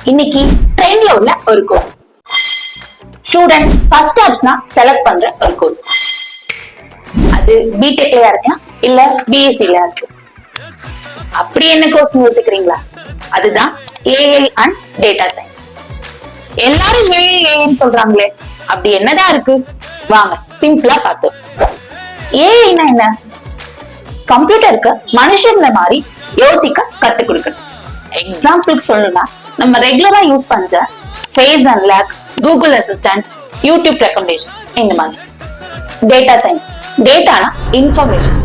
இன்னைக்கு ட்ரெண்ட்ல உள்ள ஒரு கோர்ஸ். ஸ்டூடெண்ட் ஃபர்ஸ்ட் ஆப்ஷனா செலக்ட் பண்ற ஒரு கோர்ஸ். அது பிடெக்லயா இருக்கலாம் இல்ல பிஎஸ்சிலயா இருக்கு. அப்படி என்ன கோர்ஸ் யோசிக்கிறீங்களா? அதுதான் ஏஐ அண்ட் டேட்டா சயின்ஸ். எல்லாரும் ஏஐன்னு சொல்றாங்களே, அப்படி என்னதான் இருக்கு? வாங்க சிம்பிளா பார்த்தோம். ஏஐனா என்ன? கம்ப்யூட்டருக்கு மனுஷங்கள மாதிரி யோசிக்க கத்து கொடுக்கணும். எக்ஸாம்பிளுக்கு சொல்லணும்னா, நம்ம ரெகுலரா யூஸ் பண்ற face unlock, Google assistant, YouTube recommendation, இந்த மாதிரி. டேட்டா சயின்ஸ், டேட்டானா இன்ஃபர்மேஷன்.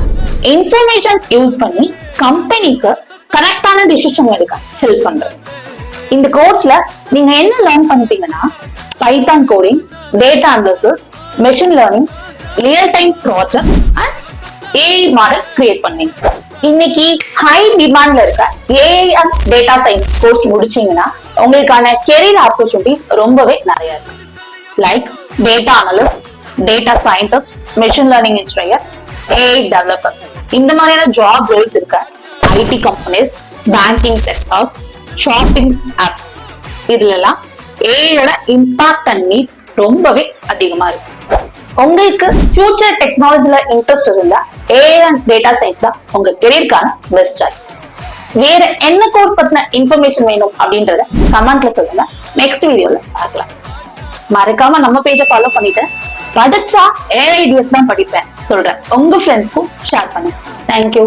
இன்ஃபர்மேஷன்ஸ் யூஸ் பண்ணி கம்பெனிக்கு கரெக்டான டிசிஷன் எடுக்க ஹெல்ப் பண்றது. இந்த கோர்ஸ்ல நீங்க என்ன லேர்ன் பண்ணிட்டீங்கன்னா, Python coding, data analysis, machine learning, real time project and AI model create பண்ணீங்க. இன்னைக்கு ஹை டிமாண்ட்ல இருக்க AI and data science course முடிச்சீங்கன்னா உங்களுக்கான கெரியர் ஆப்பர்ச்சுனிட்டிஸ் ரொம்பவே நிறைய இருக்கு. Like data analyst, data scientist, machine learning engineer, AI developer, இந்த மாதிரியான ஜாப் ரோல்ஸ் இருக்க IT companies, banking sectors, shopping app, இதுல எல்லாம் ஏஐயோட இம்பாக்ட் அண்ட் நீட்ஸ் ரொம்பவே அதிகமா இருக்கு. உங்களுக்கு ஃபியூச்சர் டெக்னாலஜில இன்ட்ரெஸ்ட் இருந்தா ஏஐ அண்ட் டேட்டா சயின்ஸ் தான் உங்க கெரியருக்கான பெஸ்ட் சாய்ஸ். வேற என்ன கோர்ஸ் பத்தின இன்ஃபர்மேஷன் வேணும் அப்படின்றத கமெண்ட்ல சொல்லுங்க. நெக்ஸ்ட் வீடியோல பார்க்கலாம். மறக்காம நம்ம பேஜை ஃபாலோ பண்ணிட்டு படிச்சா ஏஐ ஐடியாஸ் தான் படிப்பேன் சொல்றேன் உங்க ஃப்ரெண்ட்ஸ்க்கும் ஷேர் பண்ணுங்க. தேங்க்யூ.